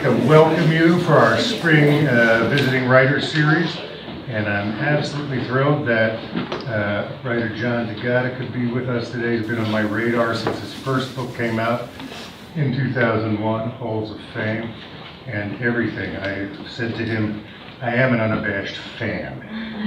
to welcome you for our spring visiting writer series, and I'm absolutely thrilled that writer John D'Agata could be with us today. He's been on my radar since his first book came out in 2001, Halls of Fame, and everything. I said to him, I am an unabashed fan.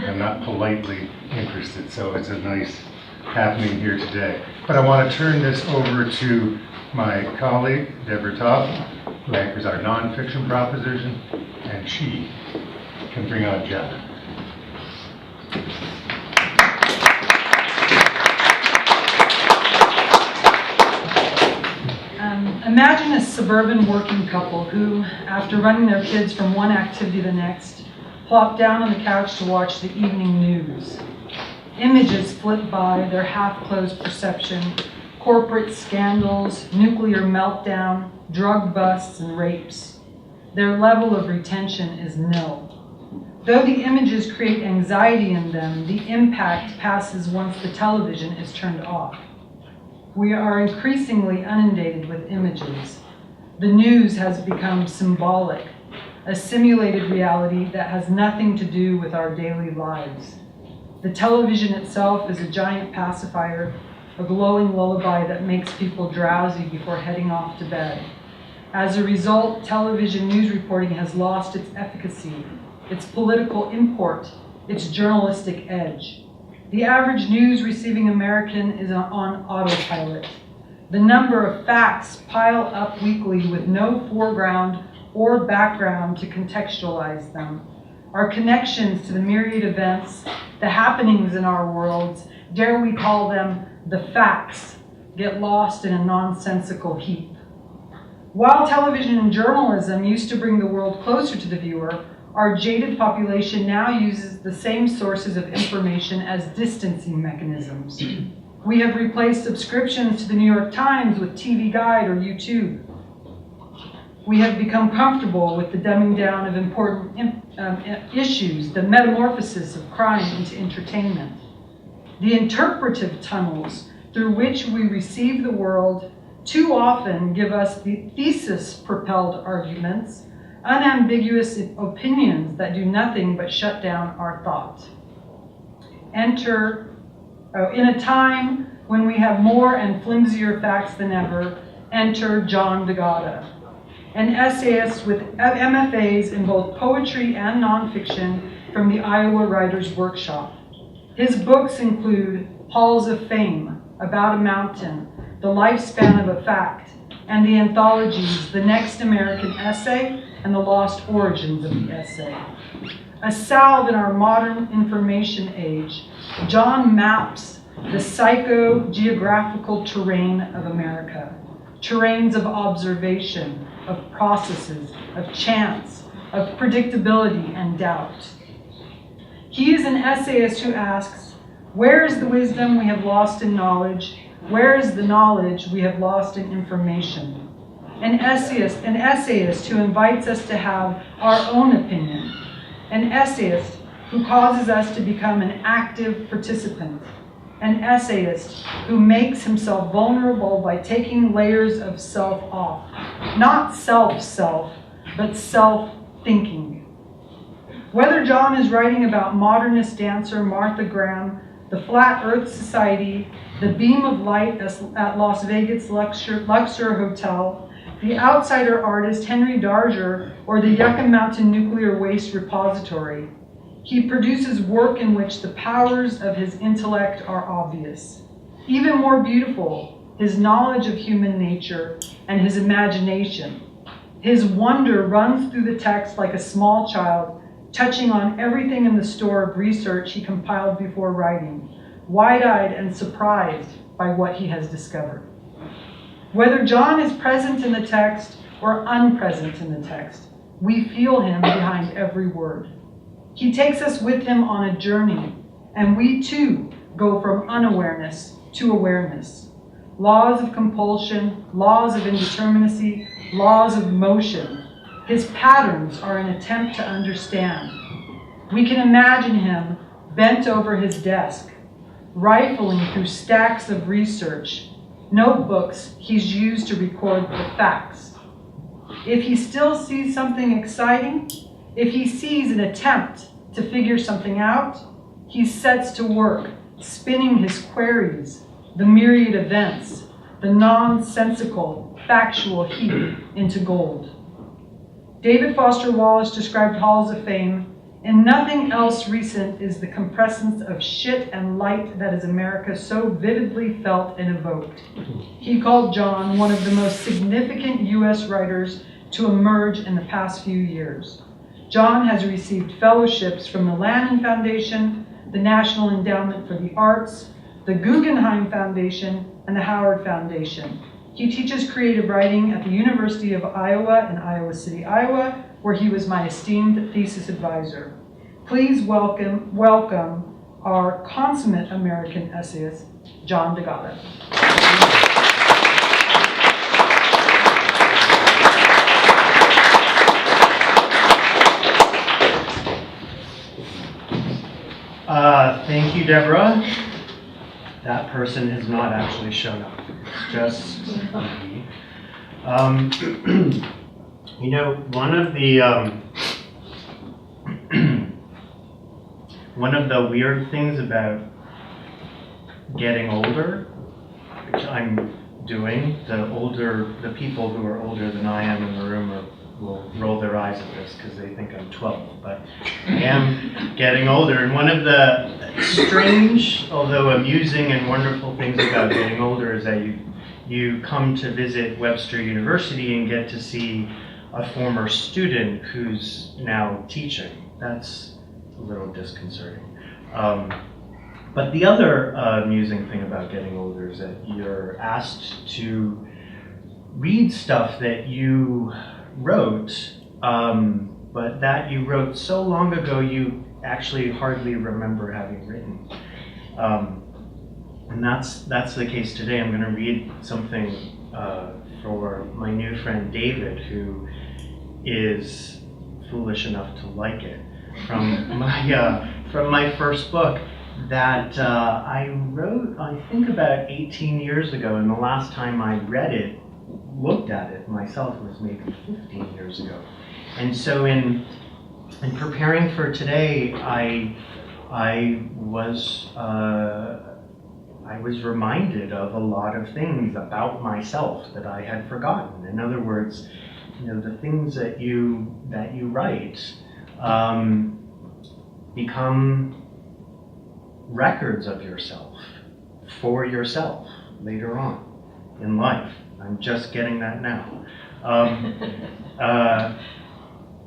I'm not politely interested, so it's a nice happening here today. But I want to turn this over to my colleague, Deborah Toffel, who anchors our nonfiction proposition, and she can bring on John. Imagine a suburban working couple who, after running their kids from one activity to the next, plop down on the couch to watch the evening news. Images flit by, their half-closed perception, corporate scandals, nuclear meltdown, drug busts, and rapes. Their level of retention is nil. Though the images create anxiety in them, the impact passes once the television is turned off. We are increasingly inundated with images. The news has become symbolic, a simulated reality that has nothing to do with our daily lives. The television itself is a giant pacifier, a glowing lullaby that makes people drowsy before heading off to bed. As a result, television news reporting has lost its efficacy, its political import, its journalistic edge. The average news-receiving American is on autopilot. The number of facts pile up weekly with no foreground or background to contextualize them. Our connections to the myriad events, the happenings in our worlds, dare we call them the facts, get lost in a nonsensical heap. While television and journalism used to bring the world closer to the viewer, our jaded population now uses the same sources of information as distancing mechanisms. We have replaced subscriptions to the New York Times with TV Guide or YouTube. We have become comfortable with the dumbing down of important issues, the metamorphosis of crime into entertainment. The interpretive tunnels through which we receive the world too often give us the thesis-propelled arguments, unambiguous opinions that do nothing but shut down our thought. In a time when we have more and flimsier facts than ever, enter John D'Agata, an essayist with MFAs in both poetry and nonfiction from the Iowa Writers' Workshop. His books include Halls of Fame, About a Mountain, The Lifespan of a Fact, and the anthologies The Next American Essay and The Lost Origins of the Essay. A salve in our modern information age, John maps the psycho-geographical terrain of America, terrains of observation, of processes, of chance, of predictability and doubt. He is an essayist who asks, where is the wisdom we have lost in knowledge? Where is the knowledge we have lost in information? An essayist who invites us to have our own opinion. An essayist who causes us to become an active participant. An essayist who makes himself vulnerable by taking layers of self off. Not self-self, but self-thinking. Whether John is writing about modernist dancer Martha Graham, the Flat Earth Society, the beam of light at Las Vegas Luxor Hotel, the outsider artist Henry Darger, or the Yucca Mountain Nuclear Waste Repository, he produces work in which the powers of his intellect are obvious. Even more beautiful, his knowledge of human nature and his imagination. His wonder runs through the text like a small child, touching on everything in the store of research he compiled before writing, wide-eyed and surprised by what he has discovered. Whether John is present in the text or unpresent in the text, we feel him behind every word. He takes us with him on a journey, and we too go from unawareness to awareness. Laws of compulsion, laws of indeterminacy, laws of motion. His patterns are an attempt to understand. We can imagine him bent over his desk, rifling through stacks of research, notebooks he's used to record the facts. If he still sees something exciting, if he sees an attempt to figure something out, he sets to work, spinning his queries, the myriad events, the nonsensical, factual heap into gold. David Foster Wallace described Halls of Fame, and nothing else recent is the compressence of shit and light that is America so vividly felt and evoked. He called John one of the most significant U.S. writers to emerge in the past few years. John has received fellowships from the Lannan Foundation, the National Endowment for the Arts, the Guggenheim Foundation, and the Howard Foundation. He teaches creative writing at the University of Iowa in Iowa City, Iowa, where he was my esteemed thesis advisor. Please welcome our consummate American essayist, John DeGata. Thank you, Deborah. That person has not actually shown up. It's just me. You know, one of the weird things about getting older, which I'm doing, the people who are older than I am in the room will roll their eyes at this because they think I'm 12, but I am getting older. And one of the strange, although amusing and wonderful things about getting older is that you come to visit Webster University and get to see a former student who's now teaching. That's a little disconcerting. But the other amusing thing about getting older is that you're asked to read stuff that you wrote, but that you wrote so long ago you actually hardly remember having written. And that's the case today. I'm going to read something for my new friend David, who is foolish enough to like it, from my first book that I wrote, I think, about 18 years ago, and the last time I looked at it myself was maybe 15 years ago. And so in preparing for today, I was reminded of a lot of things about myself that I had forgotten. In other words, you know, the things that you write become records of yourself, for yourself, later on in life. I'm just getting that now.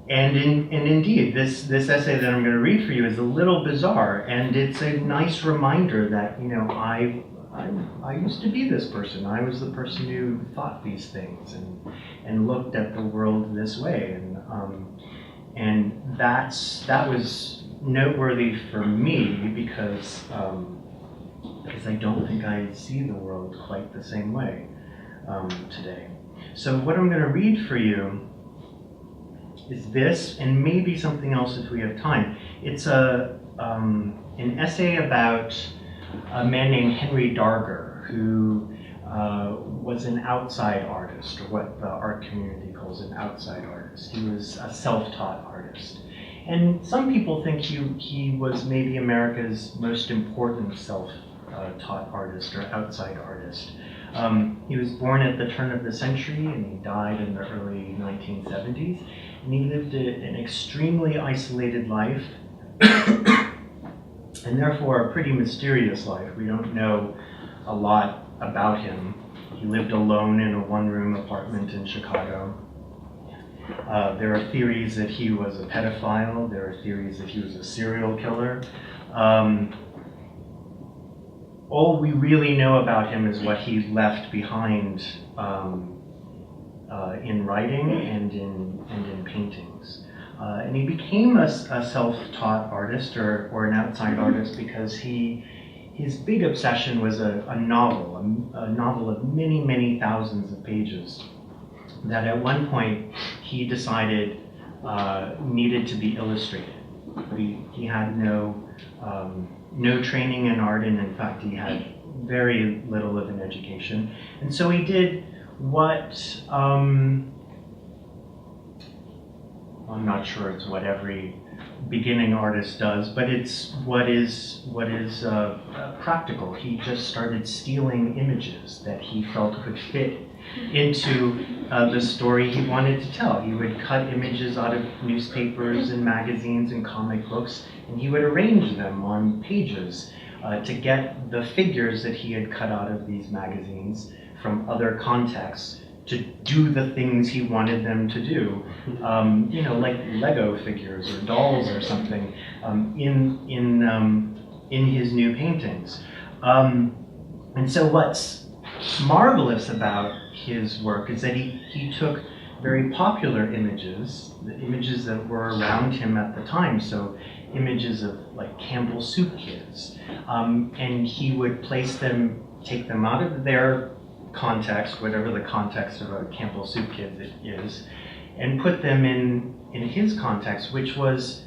And indeed, this essay that I'm going to read for you is a little bizarre, and it's a nice reminder that, you know, I used to be this person. I was the person who thought these things and looked at the world this way, and that was noteworthy for me because I don't think I see the world quite the same way today. So what I'm going to read for you is this, and maybe something else if we have time. It's an essay about a man named Henry Darger, who was an outside artist, or what the art community calls an outside artist. He was a self-taught artist. And some people think he was maybe America's most important self-taught artist or outside artist. He was born at the turn of the century and he died in the early 1970s. And he lived an extremely isolated life and therefore a pretty mysterious life. We don't know a lot about him. He lived alone in a one-room apartment in Chicago. There are theories that he was a pedophile. There are theories that he was a serial killer. All we really know about him is what he left behind in writing and in paintings. And he became a self-taught artist or an outside artist because his big obsession was a novel of many, many thousands of pages that at one point he decided needed to be illustrated. He had no training in art, and in fact he had very little of an education. And so he did what I'm not sure it's what every beginning artist does, but it's what is practical. He just started stealing images that he felt could fit into the story he wanted to tell. He would cut images out of newspapers and magazines and comic books, and he would arrange them on pages to get the figures that he had cut out of these magazines from other contexts to do the things he wanted them to do, like Lego figures or dolls or something, in his new paintings. And so what's marvelous about his work is that he took very popular images, the images that were around him at the time, so images of like Campbell Soup kids, and he would take them out of their context, whatever the context of a Campbell Soup kid is, and put them in his context, which was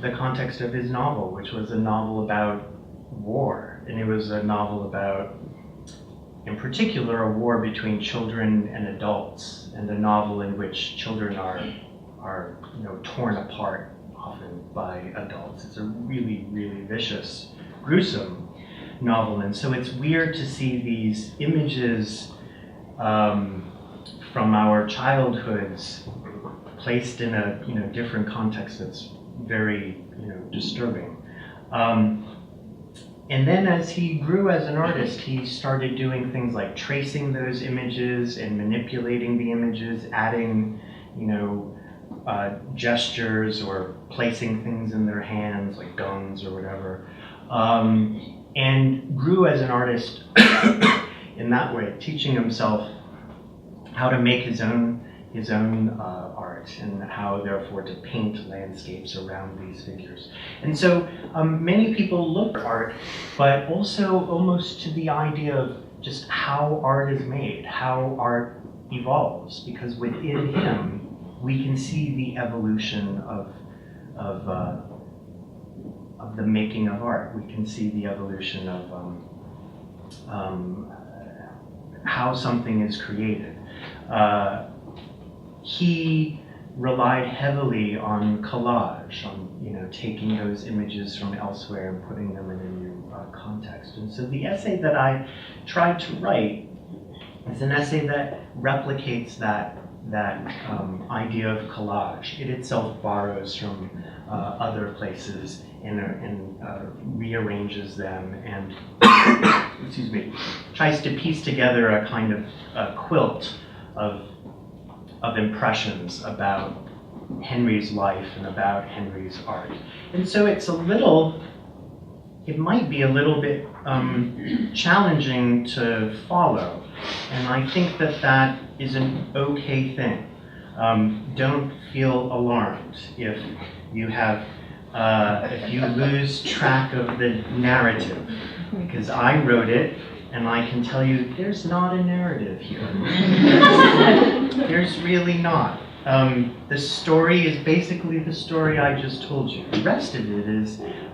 the context of his novel, which was a novel about war. And it was a novel about, in particular, a war between children and adults, and a novel in which children are torn apart often by adults. It's a really, really vicious, gruesome novel, and so it's weird to see these images from our childhoods placed in a different context that's very disturbing. And then as he grew as an artist, he started doing things like tracing those images and manipulating the images, adding gestures or placing things in their hands like guns or whatever. And grew as an artist in that way, teaching himself how to make his own art and how, therefore, to paint landscapes around these figures. And so many people look at art, but also almost to the idea of just how art is made, how art evolves, because within him we can see the evolution of the making of art. We can see the evolution of how something is created. He relied heavily on collage, on taking those images from elsewhere and putting them in a new context. And so the essay that I tried to write is an essay that replicates that idea of collage. It itself borrows from other places and rearranges them and excuse me, tries to piece together a kind of quilt of impressions about Henry's life and about Henry's art. And so it might be a little bit challenging to follow, and I think that is an okay thing. Don't feel alarmed if you lose track of the narrative, because I wrote it, and I can tell you there's not a narrative here. There's really not. The story is basically the story I just told you. The rest of it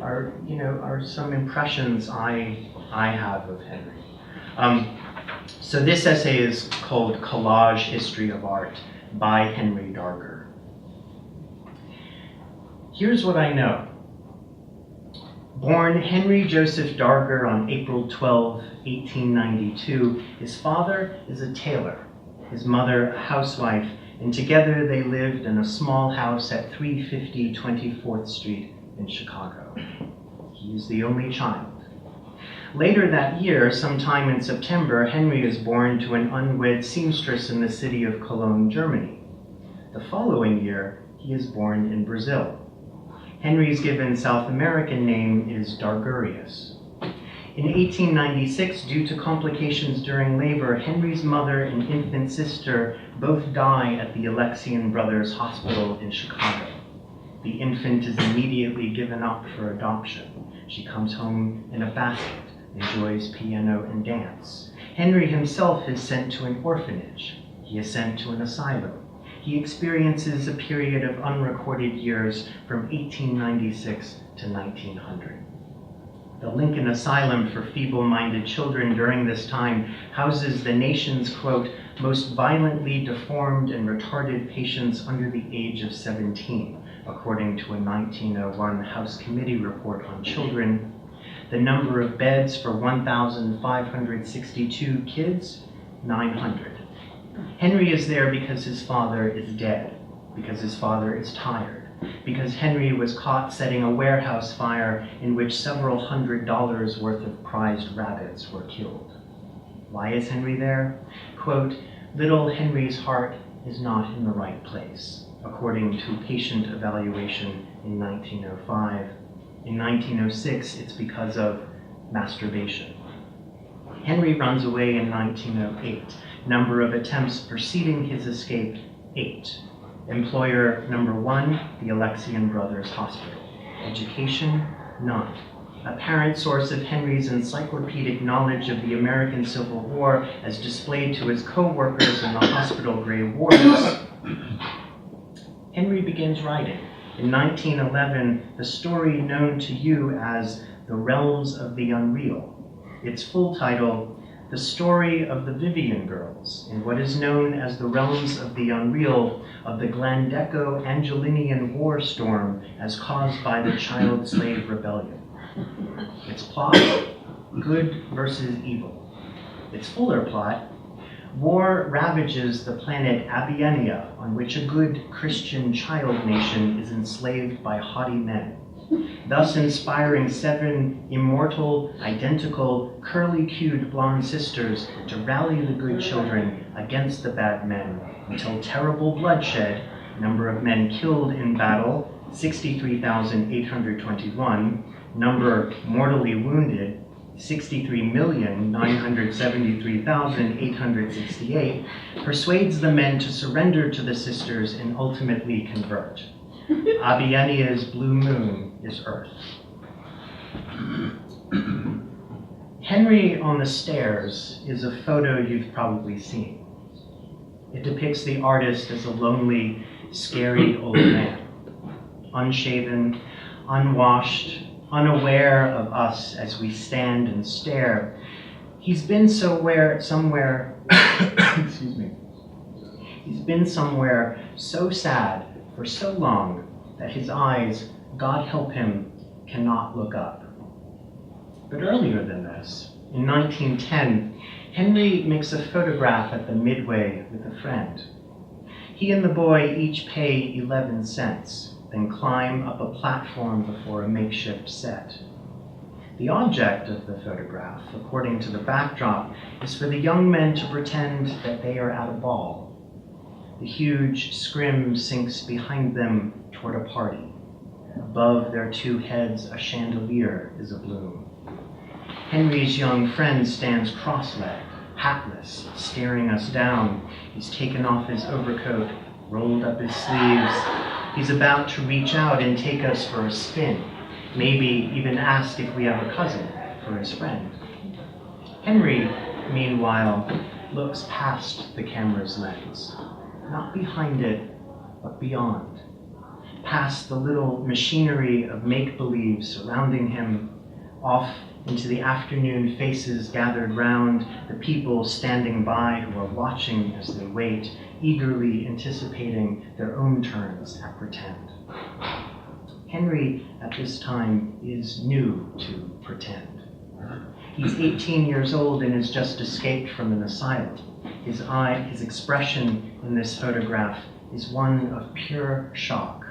are some impressions I have of Henry. So this essay is called Collage History of Art by Henry Darger. Here's what I know. Born Henry Joseph Darger on April 12, 1892, his father is a tailor, his mother a housewife, and together they lived in a small house at 350 24th Street in Chicago. He is the only child. Later that year, sometime in September, Henry is born to an unwed seamstress in the city of Cologne, Germany. The following year, he is born in Brazil. Henry's given South American name is Dargurius. In 1896, due to complications during labor, Henry's mother and infant sister both die at the Alexian Brothers Hospital in Chicago. The infant is immediately given up for adoption. She comes home in a basket, enjoys piano and dance. Henry himself is sent to an orphanage. He is sent to an asylum. He experiences a period of unrecorded years from 1896 to 1900. The Lincoln Asylum for Feeble-Minded Children during this time houses the nation's, quote, most violently deformed and retarded patients under the age of 17, according to a 1901 House Committee report on children. The number of beds for 1,562 kids, 900. Henry is there because his father is dead, because his father is tired, because Henry was caught setting a warehouse fire in which several $100s worth of prized rabbits were killed. Why is Henry there? Quote, "Little Henry's heart is not in the right place," according to patient evaluation in 1905. In 1906, it's because of masturbation. Henry runs away in 1908. Number of attempts preceding his escape, 8. Employer number 1, the Alexian Brothers Hospital. Education, none. Apparent source of Henry's encyclopedic knowledge of the American Civil War as displayed to his co-workers in the hospital gray wards. Henry begins writing. In 1911, the story known to you as The Realms of the Unreal. Its full title, The Story of the Vivian Girls, in what is known as the Realms of the Unreal of the Glandeco-Angelinian war storm as caused by the child slave rebellion. Its plot, good versus evil. Its fuller plot, war ravages the planet Abyenia, on which a good Christian child nation is enslaved by haughty men, thus inspiring 7 immortal, identical, curly-cued blonde sisters to rally the good children against the bad men until terrible bloodshed, number of men killed in battle, 63,821, number mortally wounded, 63,973,868, persuades the men to surrender to the sisters and ultimately convert. Abyenia's blue moon is Earth. Henry on the Stairs is a photo you've probably seen. It depicts the artist as a lonely, scary old man, unshaven, unwashed, unaware of us as we stand and stare. He's been somewhere, excuse me. He's been somewhere so sad for so long that his eyes, God help him, cannot look up. But earlier than this, in 1910, Henry makes a photograph at the Midway with a friend. He and the boy each pay 11 cents, then climb up a platform before a makeshift set. The object of the photograph, according to the backdrop, is for the young men to pretend that they are at a ball. The huge scrim sinks behind them toward a party. Above their 2 heads, a chandelier is abloom. Henry's young friend stands cross-legged, hatless, staring us down. He's taken off his overcoat, rolled up his sleeves. He's about to reach out and take us for a spin, maybe even ask if we have a cousin for his friend. Henry, meanwhile, looks past the camera's lens, not behind it, but beyond, past the little machinery of make-believe surrounding him, off into the afternoon faces gathered round, the people standing by who are watching as they wait, eagerly anticipating their own turns at pretend. Henry, at this time, is new to pretend. He's 18 years old and has just escaped from an asylum. His expression in this photograph is one of pure shock.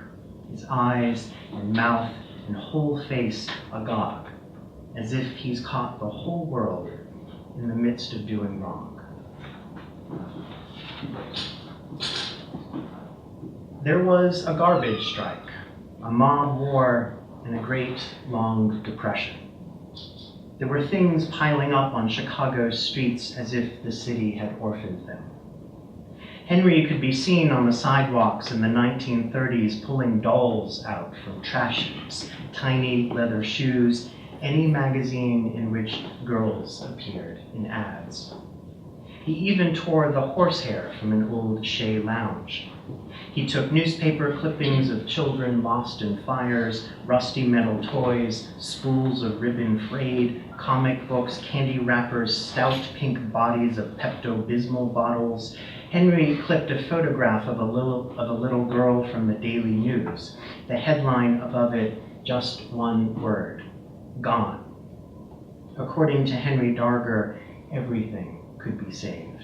His eyes and mouth and whole face agog, as if he's caught the whole world in the midst of doing wrong. There was a garbage strike, a mob war, and a great long depression. There were things piling up on Chicago's streets as if the city had orphaned them. Henry could be seen on the sidewalks in the 1930s pulling dolls out from trash heaps, tiny leather shoes, any magazine in which girls appeared in ads. He even tore the horsehair from an old Shea lounge. He took newspaper clippings of children lost in fires, rusty metal toys, spools of ribbon frayed, comic books, candy wrappers, stout pink bodies of Pepto-Bismol bottles. Henry clipped a photograph of a little girl from the Daily News. The headline above it, just one word: gone. According to Henry Darger, everything could be saved.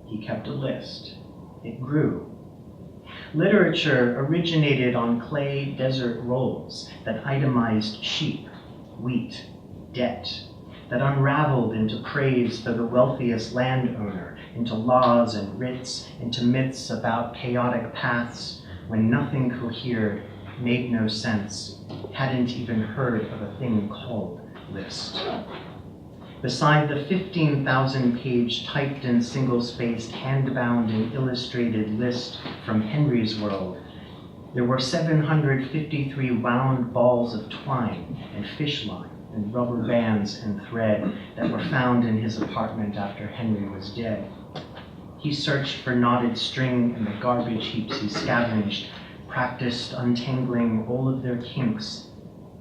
He kept a list. It grew. Literature originated on clay desert rolls that itemized sheep, wheat, debt, that unraveled into praise for the wealthiest landowner, into laws and writs, into myths about chaotic paths when nothing cohered, made no sense, hadn't even heard of a thing called list. Beside the 15,000-page typed and single-spaced, hand-bound and illustrated list from Henry's world, there were 753 wound balls of twine and fish line and rubber bands and thread that were found in his apartment after Henry was dead. He searched for knotted string in the garbage heaps he scavenged, practiced untangling all of their kinks,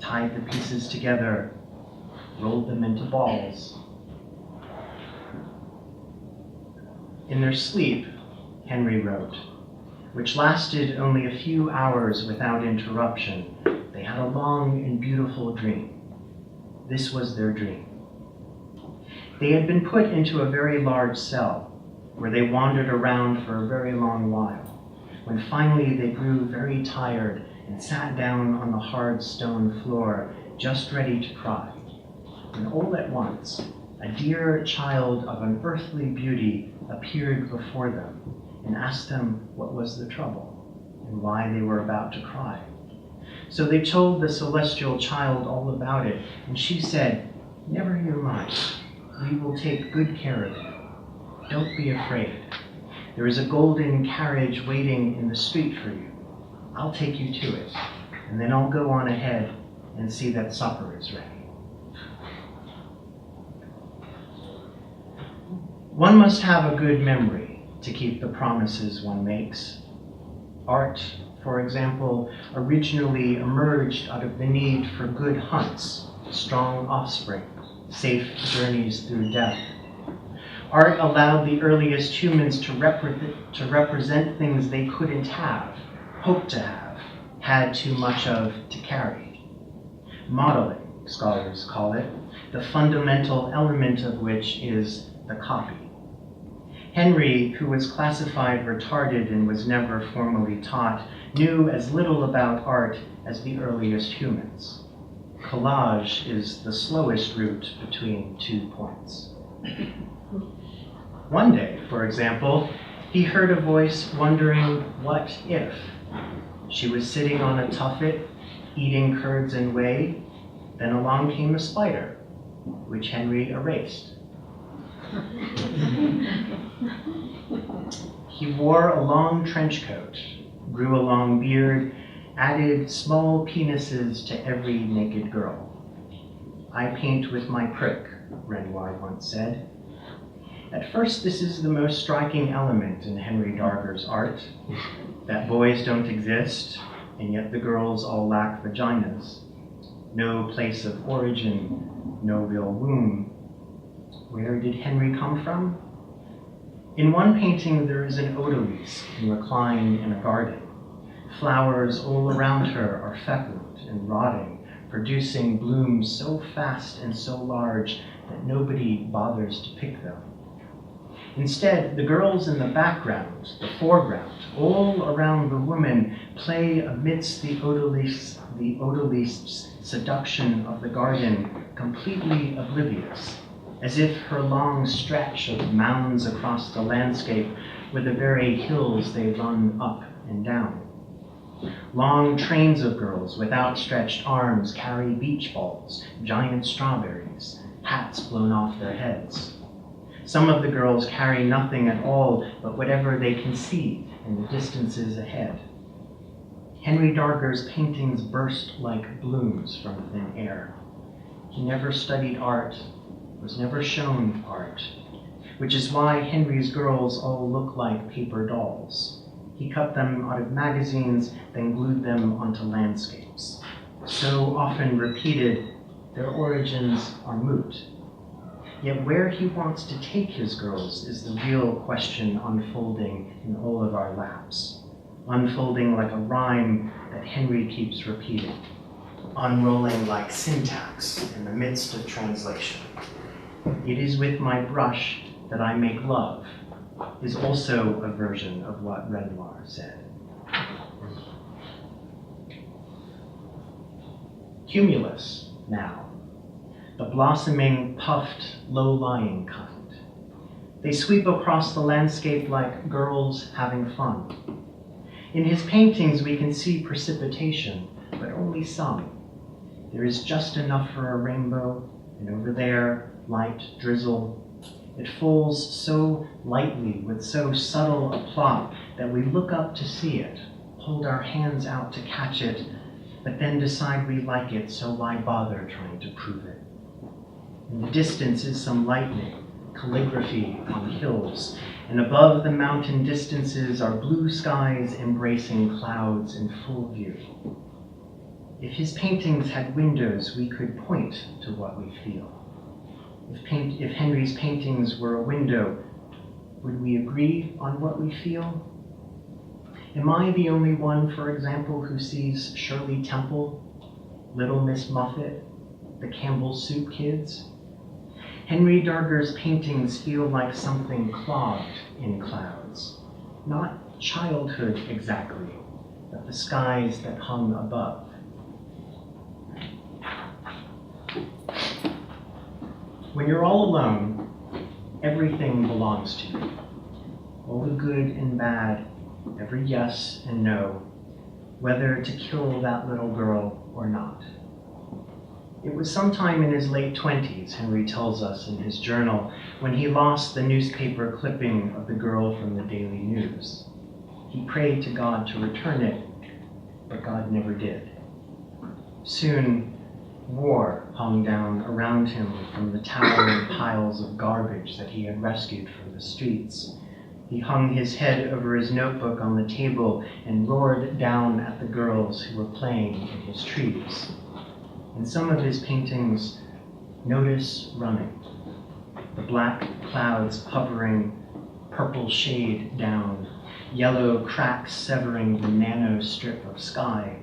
tied the pieces together, rolled them into balls. In their sleep, Henry wrote, which lasted only a few hours without interruption, they had a long and beautiful dream. This was their dream. They had been put into a very large cell, where they wandered around for a very long while, when finally they grew very tired and sat down on the hard stone floor, just ready to cry. And all at once, a dear child of an earthly beauty appeared before them and asked them what was the trouble and why they were about to cry. So they told the celestial child all about it, and she said, "Never you mind. We will take good care of you. Don't be afraid. There is a golden carriage waiting in the street for you. I'll take you to it, and then I'll go on ahead and see that supper is ready." One must have a good memory to keep the promises one makes. Art, for example, originally emerged out of the need for good hunts, strong offspring, safe journeys through death. Art allowed the earliest humans to represent things they couldn't have, hoped to have, had too much of to carry. Modeling, scholars call it, the fundamental element of which is the copy. Henry, who was classified retarded and was never formally taught, knew as little about art as the earliest humans. Collage is the slowest route between 2 points. One day, for example, he heard a voice wondering what if. She was sitting on a tuffet, eating curds and whey, then along came a spider, which Henry erased. He wore a long trench coat, grew a long beard, added small penises to every naked girl. "I paint with my prick," Renoir once said. At first, this is the most striking element in Henry Darger's art, that boys don't exist, and yet the girls all lack vaginas. No place of origin, no real womb. Where did Henry come from? In one painting, there is an odalisque reclined in a garden. Flowers all around her are fecund and rotting, producing blooms so fast and so large that nobody bothers to pick them. Instead, the girls in the background, the foreground, all around the woman, play amidst the odalisque's seduction of the garden, completely oblivious, as if her long stretch of mounds across the landscape were the very hills they run up and down. Long trains of girls with outstretched arms carry beach balls, giant strawberries, hats blown off their heads. Some of the girls carry nothing at all but whatever they can see in the distances ahead. Henry Darger's paintings burst like blooms from thin air. He never studied art, was never shown art. which is why Henry's girls all look like paper dolls. He cut them out of magazines, then glued them onto landscapes. So often repeated, their origins are moot. Yet where he wants to take his girls is the real question unfolding in all of our laps, unfolding like a rhyme that Henry keeps repeating, unrolling like syntax in the midst of translation. It is with my brush that I make love is also a version of what Renoir said. Cumulus now, the blossoming, puffed, low-lying kind. They sweep across the landscape like girls having fun. In his paintings we can see precipitation, but only some. There is just enough for a rainbow, and over there, light drizzle. It falls so lightly, with so subtle a plop, that we look up to see it, hold our hands out to catch it, but then decide we like it, so why bother trying to prove it? In the distance is some lightning, calligraphy on hills, and above the mountain distances are blue skies embracing clouds in full view. If his paintings had windows, we could point to what we feel. If Henry's paintings were a window, would we agree on what we feel? Am I the only one, for example, who sees Shirley Temple, Little Miss Muffet, the Campbell Soup Kids? Henry Darger's paintings feel like something clogged in clouds. Not childhood exactly, but the skies that hung above. When you're all alone, everything belongs to you. All the good and bad, every yes and no, whether to kill that little girl or not. It was sometime in his late 20s, Henry tells us in his journal, when he lost the newspaper clipping of the girl from the Daily News. He prayed to God to return it, but God never did. Soon, war hung down around him from the towering piles of garbage that he had rescued from the streets. He hung his head over his notebook on the table and roared down at the girls who were playing in his trees. In some of his paintings, notice running, the black clouds hovering, purple shade down, yellow cracks severing the nano strip of sky.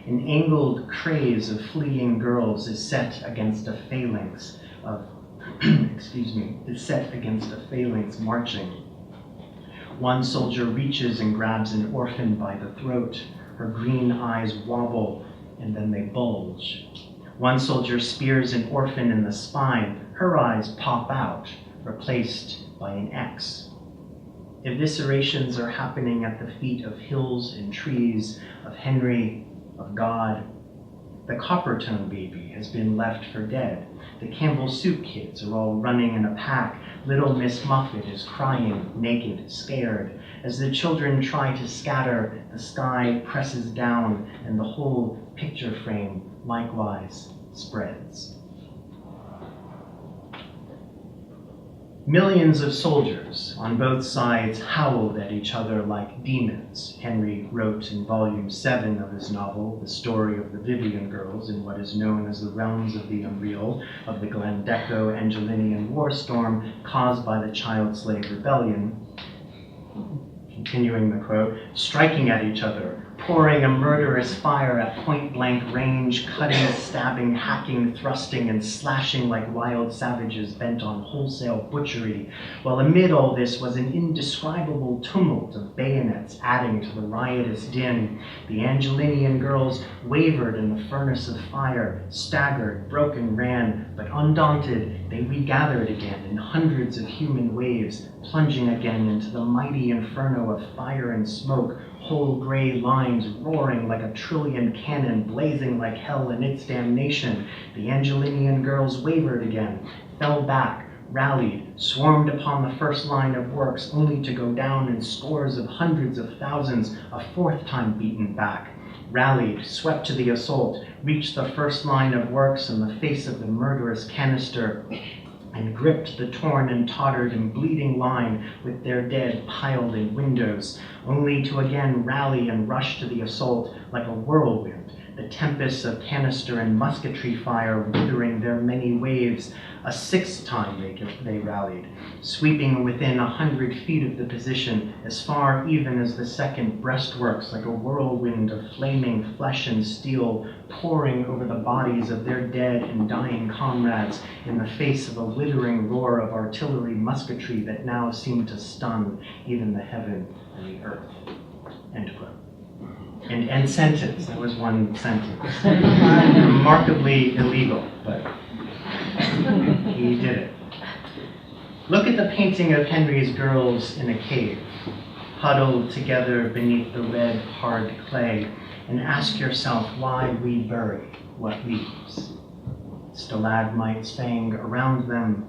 An angled craze of fleeing girls is set against a phalanx of, marching. One soldier reaches and grabs an orphan by the throat. Her green eyes wobble and then they bulge. One soldier spears an orphan in the spine. Her eyes pop out, replaced by an X. Eviscerations are happening at the feet of hills and trees, of Henry, of God. The Coppertone baby has been left for dead. The Campbell Soup Kids are all running in a pack. Little Miss Muffet is crying, naked, scared. As the children try to scatter, the sky presses down and the whole picture frame likewise spreads. Millions of soldiers on both sides howled at each other like demons, Henry wrote in volume 7 of his novel, The Story of the Vivian Girls, in what is known as the realms of the unreal of the Glandeco-Angelinian war storm caused by the child slave rebellion. Continuing the quote, striking at each other, pouring a murderous fire at point-blank range, cutting, stabbing, hacking, thrusting, and slashing like wild savages bent on wholesale butchery, while amid all this was an indescribable tumult of bayonets adding to the riotous din. The Angelinian girls wavered in the furnace of fire, staggered, broke and ran, but undaunted, they regathered again in hundreds of human waves, plunging again into the mighty inferno of fire and smoke, whole gray lines roaring like a trillion cannon, blazing like hell in its damnation. The Angelinian girls wavered again, fell back, rallied, swarmed upon the first line of works, only to go down in scores of hundreds of thousands, a fourth time beaten back. Rallied, swept to the assault, reached the first line of works in the face of the murderous canister, and gripped the torn and tottered and bleeding line with their dead piled in windows, only to again rally and rush to the assault like a whirlwind, the tempests of canister and musketry fire withering their many waves. A sixth time they rallied, sweeping within 100 feet of the position, as far even as the second breastworks, like a whirlwind of flaming flesh and steel, pouring over the bodies of their dead and dying comrades in the face of a withering roar of artillery musketry that now seemed to stun even the heaven and the earth." End quote. And end sentence. That was one sentence. Remarkably illegal, but he did it. Look at the painting of Henry's girls in a cave, huddled together beneath the red, hard clay, and ask yourself why we bury what leaves. Stalagmites hang around them.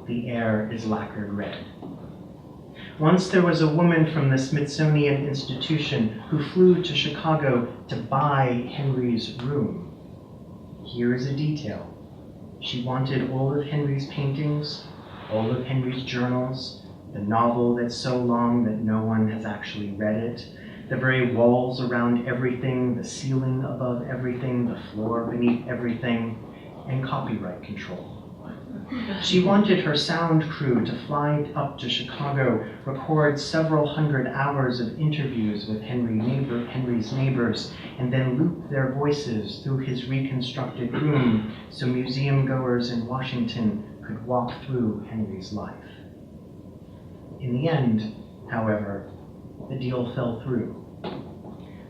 The air is lacquered red. Once there was a woman from the Smithsonian Institution who flew to Chicago to buy Henry's room. Here is a detail. She wanted all of Henry's paintings, all of Henry's journals, the novel that's so long that no one has actually read it, the very walls around everything, the ceiling above everything, the floor beneath everything, and copyright control. She wanted her sound crew to fly up to Chicago, record several hundred hours of interviews with Henry's neighbors, and then loop their voices through his reconstructed room so museum goers in Washington could walk through Henry's life. In the end, however, the deal fell through.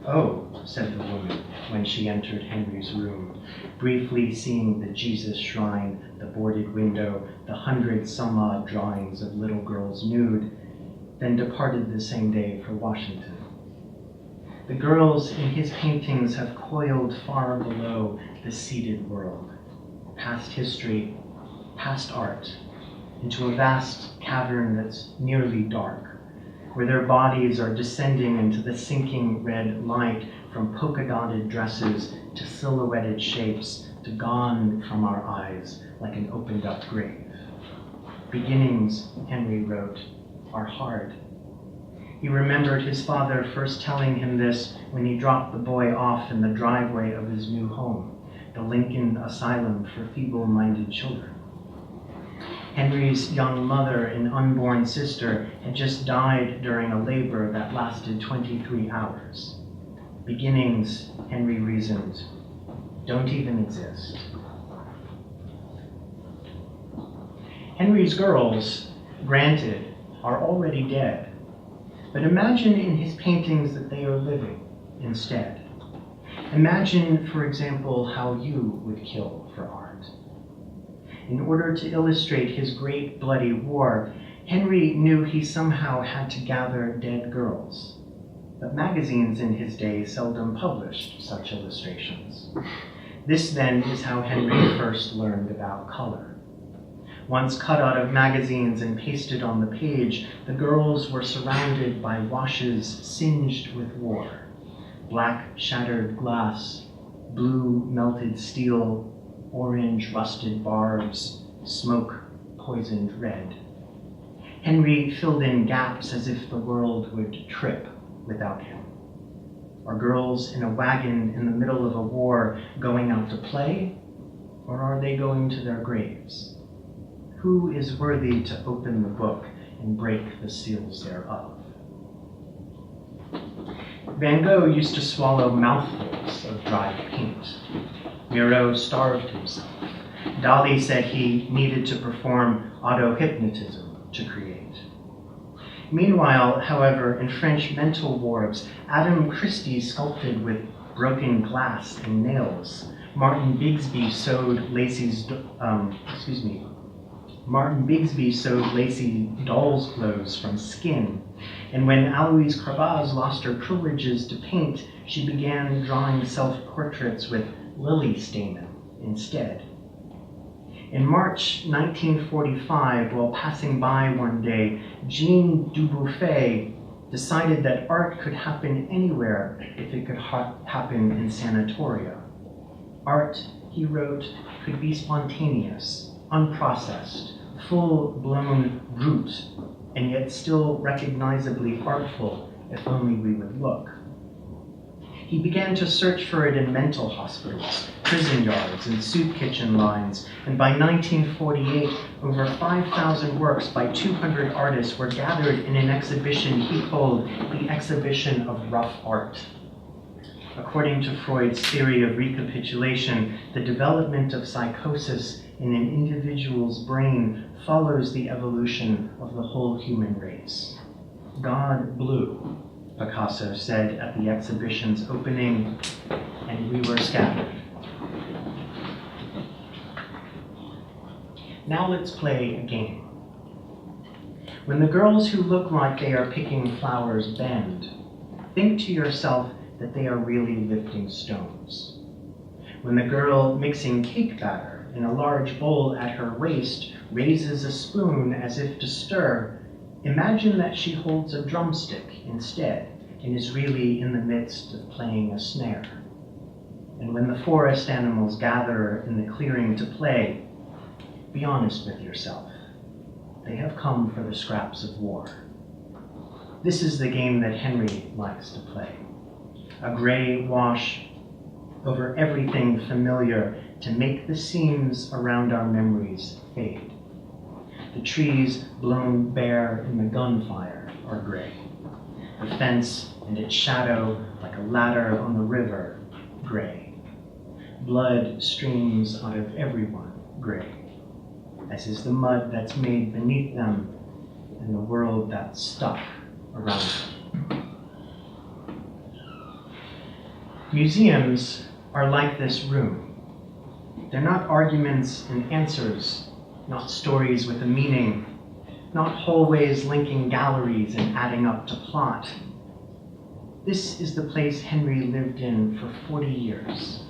"Oh," said the woman when she entered Henry's room, briefly seeing the Jesus shrine, the boarded window, the 100-some-odd drawings of little girls nude, then departed the same day for Washington. "The girls in his paintings have coiled far below the seated world, past history, past art, into a vast cavern that's nearly dark, where their bodies are descending into the sinking red light from polka-dotted dresses to silhouetted shapes to gone from our eyes like an opened-up grave. Beginnings," Henry wrote, "are hard." He remembered his father first telling him this when he dropped the boy off in the driveway of his new home, the Lincoln Asylum for Feeble-Minded Children. Henry's young mother and unborn sister had just died during a labor that lasted 23 hours. Beginnings, Henry reasoned, don't even exist. Henry's girls, granted, are already dead, but imagine in his paintings that they are living instead. Imagine, for example, how you would kill for art. In order to illustrate his great bloody war, Henry knew he somehow had to gather dead girls, but magazines in his day seldom published such illustrations. This then is how Henry first learned about color. Once cut out of magazines and pasted on the page, the girls were surrounded by washes singed with war, black shattered glass, blue melted steel, orange rusted barbs, smoke poisoned red. Henry filled in gaps as if the world would trip without him. Are girls in a wagon in the middle of a war going out to play, or are they going to their graves? Who is worthy to open the book and break the seals thereof? Van Gogh used to swallow mouthfuls of dried paint. Miro starved himself. Dali said he needed to perform auto-hypnotism to create. Meanwhile, however, in French mental wards, Adam Christie sculpted with broken glass and nails. Martin Bigsby sewed Lacey doll's clothes from skin. And when Aloise Carbaz lost her privileges to paint, she began drawing self-portraits with lily stamen instead. In March 1945, while passing by one day, Jean Dubuffet decided that art could happen anywhere if it could happen in sanatoria. Art, he wrote, could be spontaneous, unprocessed, full-blown brute, and yet still recognizably artful if only we would look. He began to search for it in mental hospitals, prison yards, and soup kitchen lines, and by 1948, over 5,000 works by 200 artists were gathered in an exhibition he called the Exhibition of Rough Art. According to Freud's theory of recapitulation, the development of psychosis in an individual's brain follows the evolution of the whole human race. God blew, Picasso said at the exhibition's opening, and we were scattered. Now let's play a game. When the girls who look like they are picking flowers bend, think to yourself that they are really lifting stones. When the girl mixing cake batter in a large bowl at her waist raises a spoon as if to stir, imagine that she holds a drumstick instead and is really in the midst of playing a snare. And when the forest animals gather in the clearing to play, be honest with yourself. They have come for the scraps of war. This is the game that Henry likes to play. A gray wash over everything familiar to make the seams around our memories fade. The trees blown bare in the gunfire are gray. The fence and its shadow, like a ladder on the river, gray. Blood streams out of everyone, gray, as is the mud that's made beneath them and the world that's stuck around them. Museums are like this room. They're not arguments and answers, not stories with a meaning, not hallways linking galleries and adding up to plot. This is the place Henry lived in for 40 years.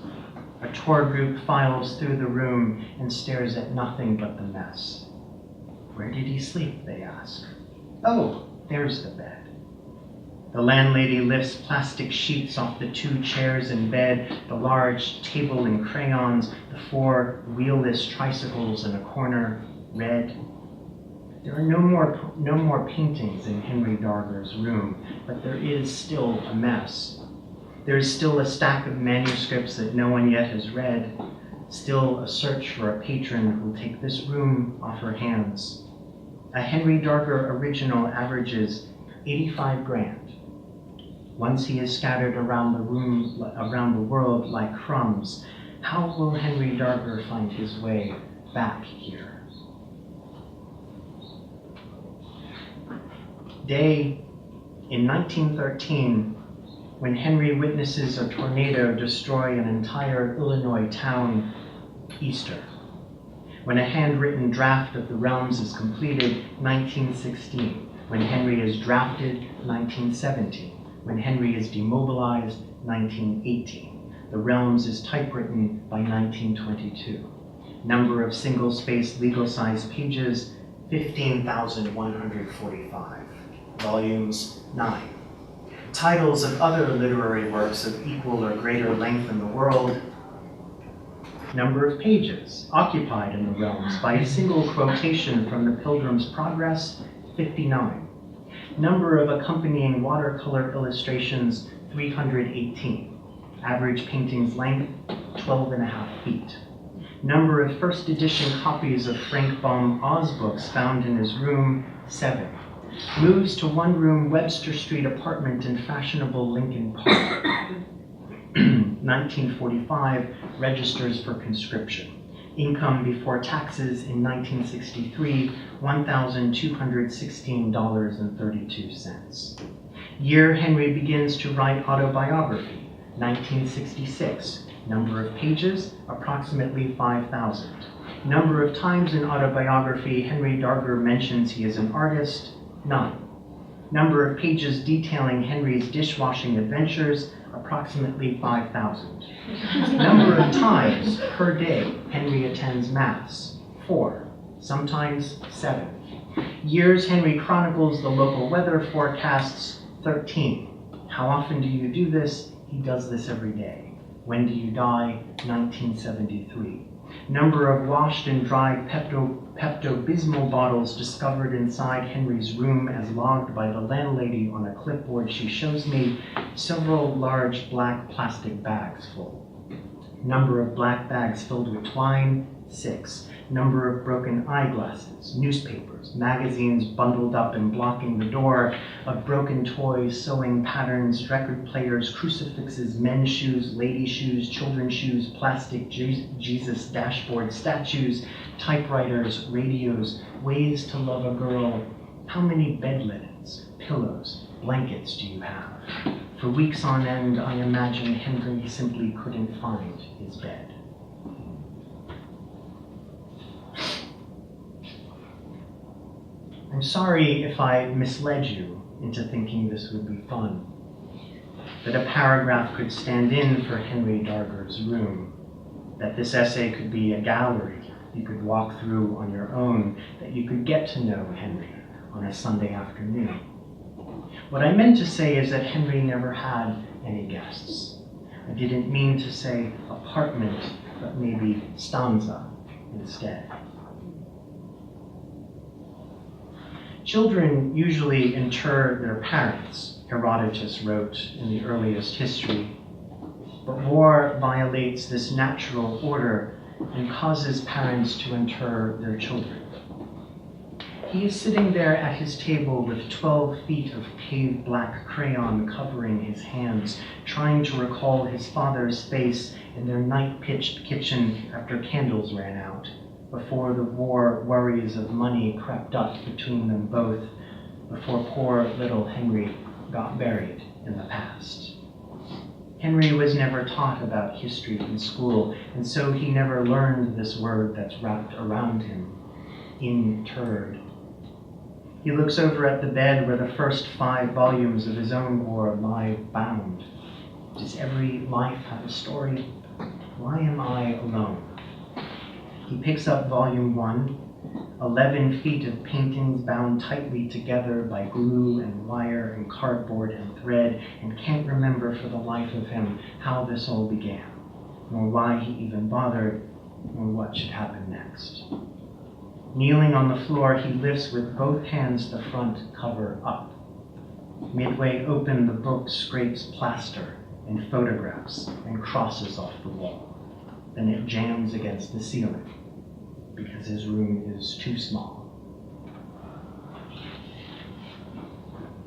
A tour group files through the room and stares at nothing but the mess. Where did he sleep, they ask. Oh, there's the bed. The landlady lifts plastic sheets off the 2 chairs in bed, the large table and crayons, the 4 wheelless tricycles in a corner, red. There are no more paintings in Henry Darger's room, but there is still a mess. There is still a stack of manuscripts that no one yet has read, still a search for a patron who will take this room off her hands. A Henry Darger original averages 85 grand. Once he is scattered around the world like crumbs, how will Henry Darger find his way back here? Day in 1913, when Henry witnesses a tornado destroy an entire Illinois town, Easter. When a handwritten draft of the realms is completed, 1916. When Henry is drafted, 1917. When Henry is demobilized, 1918. The realms is typewritten by 1922. Number of single-spaced legal-sized pages, 15,145. Volumes, 9. Titles of other literary works of equal or greater length in the world. Number of pages occupied in the realms by a single quotation from the Pilgrim's Progress, 59. Number of accompanying watercolor illustrations, 318. Average painting's length, 12.5 feet. Number of first edition copies of Frank Baum Oz books found in his room, 7. Moves to one-room Webster Street apartment in fashionable Lincoln Park. 1945, registers for conscription. Income before taxes in 1963, $1,216.32. Year Henry begins to write autobiography, 1966. Number of pages, approximately 5,000. Number of times in autobiography Henry Darger mentions he is an artist, 9. Number of pages detailing Henry's dishwashing adventures, approximately 5,000. Number of times per day Henry attends Mass, 4, sometimes 7. Years Henry chronicles the local weather forecasts, 13. How often do you do this? He does this every day. When do you die? 1973. Number of washed and dried Pepto-Bismol bottles discovered inside Henry's room as logged by the landlady on a clipboard she shows me. Several large black plastic bags full. Number of black bags filled with twine, 6. Number of broken eyeglasses, newspapers, magazines bundled up and blocking the door, of broken toys, sewing patterns, record players, crucifixes, men's shoes, ladies' shoes, children's shoes, plastic Jesus dashboard statues, typewriters, radios, ways to love a girl. How many bed linens, pillows, blankets do you have? For weeks on end, I imagine Henry simply couldn't find his bed. I'm sorry if I misled you into thinking this would be fun, that a paragraph could stand in for Henry Darger's room, that this essay could be a gallery you could walk through on your own, that you could get to know Henry on a Sunday afternoon. What I meant to say is that Henry never had any guests. I didn't mean to say apartment, but maybe stanza instead. Children usually inter their parents, Herodotus wrote in the earliest history, but war violates this natural order and causes parents to inter their children. He is sitting there at his table with 12 feet of paved black crayon covering his hands, trying to recall his father's face in their night-pitched kitchen after candles ran out, before the war worries of money crept up between them both, before poor little Henry got buried in the past. Henry was never taught about history in school, and so he never learned this word that's wrapped around him, interred. He looks over at the bed where the first 5 volumes of his own war lie bound. Does every life have a story? Why am I alone? He picks up volume 1, 11 feet of paintings bound tightly together by glue and wire and cardboard and thread, and can't remember for the life of him how this all began, nor why he even bothered, nor what should happen next. Kneeling on the floor, he lifts with both hands the front cover up. Midway open, the book scrapes plaster and photographs and crosses off the wall. Then it jams against the ceiling because his room is too small.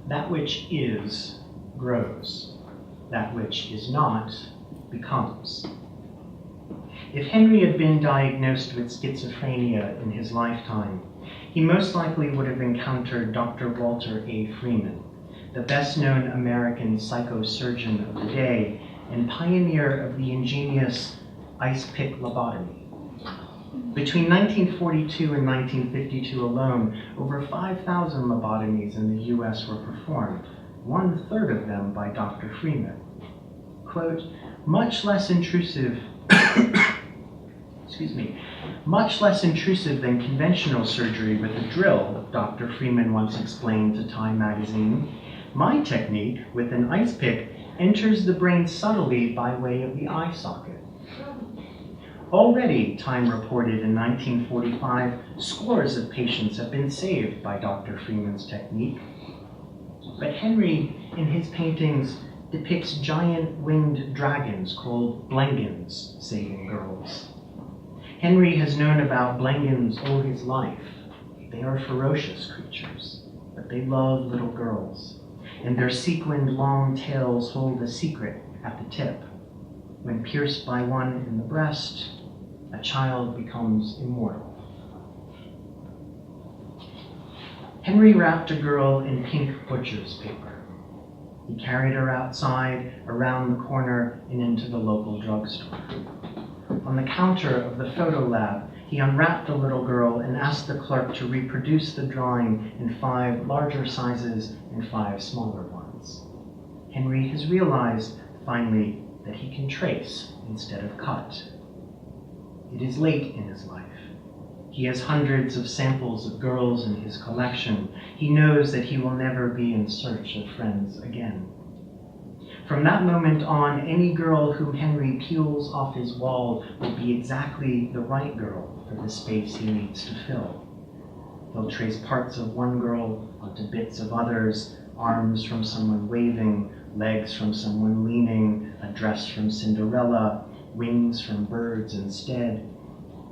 That which is grows. That which is not becomes. If Henry had been diagnosed with schizophrenia in his lifetime, he most likely would have encountered Dr. Walter A. Freeman, the best-known American psychosurgeon of the day and pioneer of the ingenious ice pick lobotomy. Between 1942 and 1952 alone, over 5,000 lobotomies in the US were performed, 1/3 of them by Dr. Freeman. Quote, much less intrusive than conventional surgery with a drill, Dr. Freeman once explained to Time magazine. My technique with an ice pick enters the brain subtly by way of the eye socket. Already, Time reported in 1945, scores of patients have been saved by Dr. Freeman's technique. But Henry, in his paintings, depicts giant winged dragons called blengans saving girls. Henry has known about blengans all his life. They are ferocious creatures, but they love little girls, and their sequined long tails hold a secret at the tip. When pierced by one in the breast, a child becomes immortal. Henry wrapped a girl in pink butcher's paper. He carried her outside, around the corner, and into the local drugstore. On the counter of the photo lab, he unwrapped the little girl and asked the clerk to reproduce the drawing in 5 larger sizes and 5 smaller ones. Henry has realized, finally, that he can trace instead of cut. It is late in his life. He has hundreds of samples of girls in his collection. He knows that he will never be in search of friends again. From that moment on, any girl whom Henry peels off his wall will be exactly the right girl for the space he needs to fill. He'll trace parts of one girl onto bits of others, arms from someone waving, legs from someone leaning, a dress from Cinderella, wings from birds instead,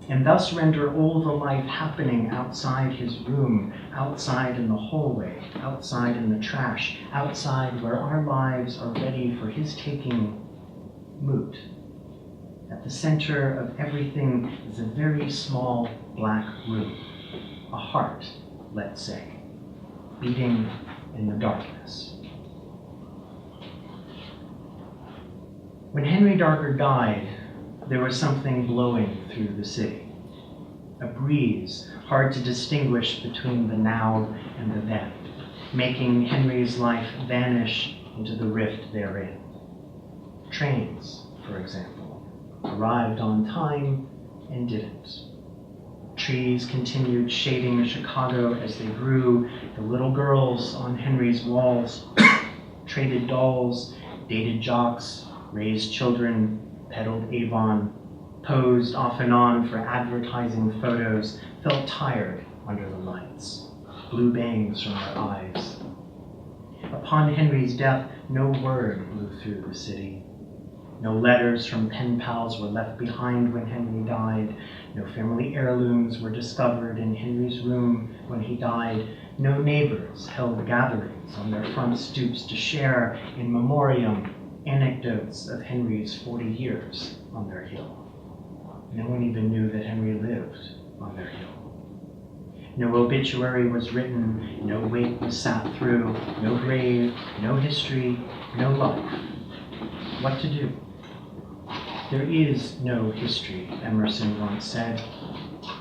and thus render all the life happening outside his room, outside in the hallway, outside in the trash, outside where our lives are ready for his taking, moot. At the center of everything is a very small black room, a heart, let's say, beating in the darkness. When Henry Darger died, there was something blowing through the city. A breeze hard to distinguish between the now and the then, making Henry's life vanish into the rift therein. Trains, for example, arrived on time and didn't. Trees continued shading Chicago as they grew. The little girls on Henry's walls traded dolls, dated jocks, raised children, peddled Avon, posed off and on for advertising photos, felt tired under the lights, blue bangs from their eyes. Upon Henry's death, no word blew through the city. No letters from pen pals were left behind when Henry died. No family heirlooms were discovered in Henry's room when he died. No neighbors held gatherings on their front stoops to share in memoriam anecdotes of Henry's 40 years on their hill. No one even knew that Henry lived on their hill. No obituary was written, no wake was sat through, no grave, no history, no life. What to do? There is no history, Emerson once said,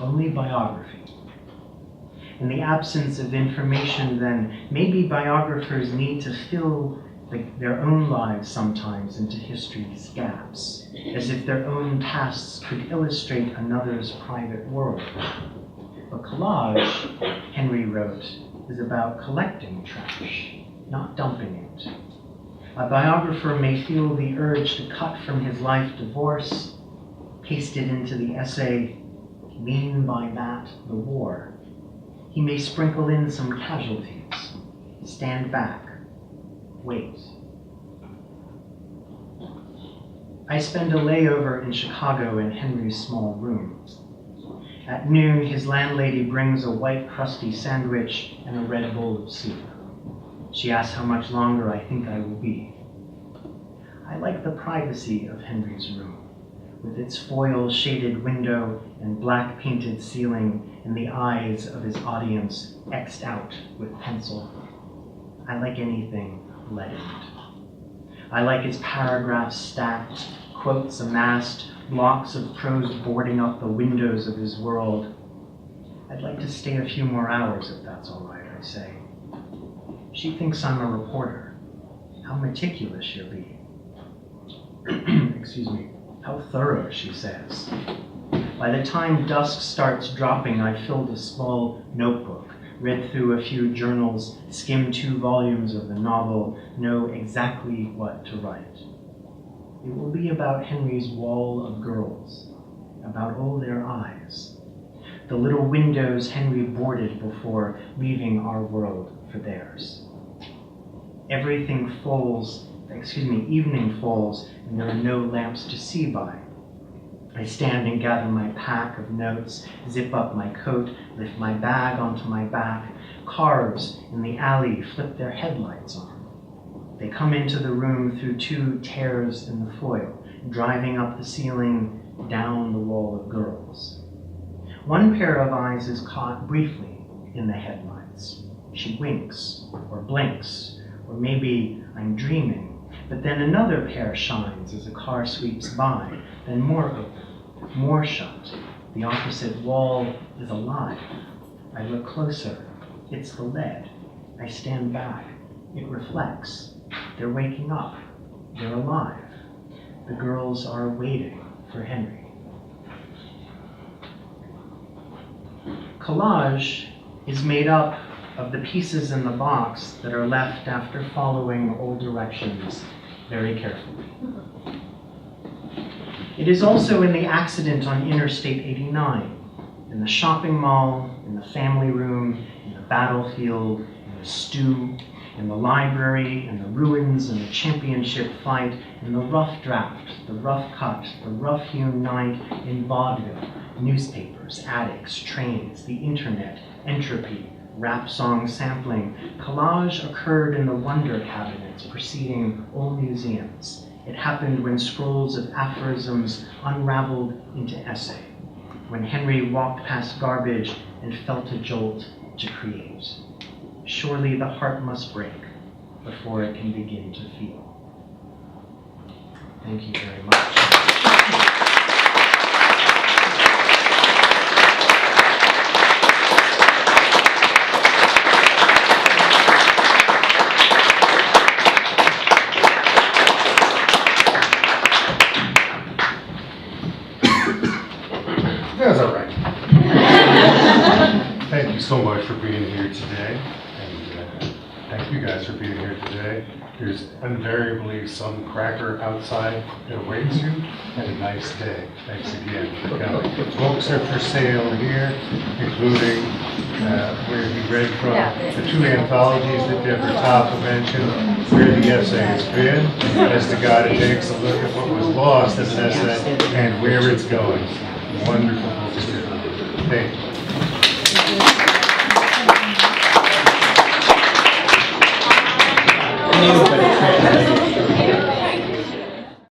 only biography. In the absence of information, then, maybe biographers need to fill their own lives sometimes into history's gaps, as if their own pasts could illustrate another's private world. A collage, Henry wrote, is about collecting trash, not dumping it. A biographer may feel the urge to cut from his life divorce, paste it into the essay, mean by that the war. He may sprinkle in some casualties, stand back, wait. I spend a layover in Chicago in Henry's small room. At noon, his landlady brings a white crusty sandwich and a red bowl of soup. She asks how much longer I think I will be. I like the privacy of Henry's room, with its foil-shaded window and black-painted ceiling and the eyes of his audience X'd out with pencil. I like anything leadened. I like its paragraphs stacked, quotes amassed, blocks of prose boarding up the windows of his world. I'd like to stay a few more hours if that's all right, I say. She thinks I'm a reporter. How meticulous she'll be. Excuse me. How thorough, she says. By the time dusk starts dropping, I've filled a small notebook, read through a few journals, skimmed 2 volumes of the novel, know exactly what to write. It will be about Henry's wall of girls, about all their eyes, the little windows Henry boarded before leaving our world for theirs. Evening falls, and there are no lamps to see by. I stand and gather my pack of notes, zip up my coat, lift my bag onto my back. Cars in the alley flip their headlights on. They come into the room through 2 tears in the foil, driving up the ceiling, down the wall of girls. One pair of eyes is caught briefly in the headlights. She winks, or blinks, or maybe I'm dreaming. But then another pair shines as a car sweeps by, then more open, more shut. The opposite wall is alive. I look closer. It's the lead. I stand back. It reflects. They're waking up. They're alive. The girls are waiting for Henry. Collage is made up of the pieces in the box that are left after following old directions very carefully. It is also in the accident on Interstate 89, in the shopping mall, in the family room, in the battlefield, in the stew, in the library, in the ruins, in the championship fight, in the rough draft, the rough cut, the rough-hewn night, in vaudeville, newspapers, attics, trains, the internet, entropy, rap song sampling. Collage occurred in the wonder cabinets preceding old museums. It happened when scrolls of aphorisms unraveled into essay, when Henry walked past garbage and felt a jolt to create. Surely the heart must break before it can begin to feel. Thank you very much. That's all right. Thank you so much for being here today, and thank you guys for being here today. There's invariably some cracker outside that awaits you, and a nice day. Thanks again for coming. Books are for sale here, including where he read from the two anthologies that Deborah Toppa mentioned, Where the Essay Has Been, as to God it takes a look at what was lost as an essay, and Where It's Going. Wonderful books too. Thank you. But it's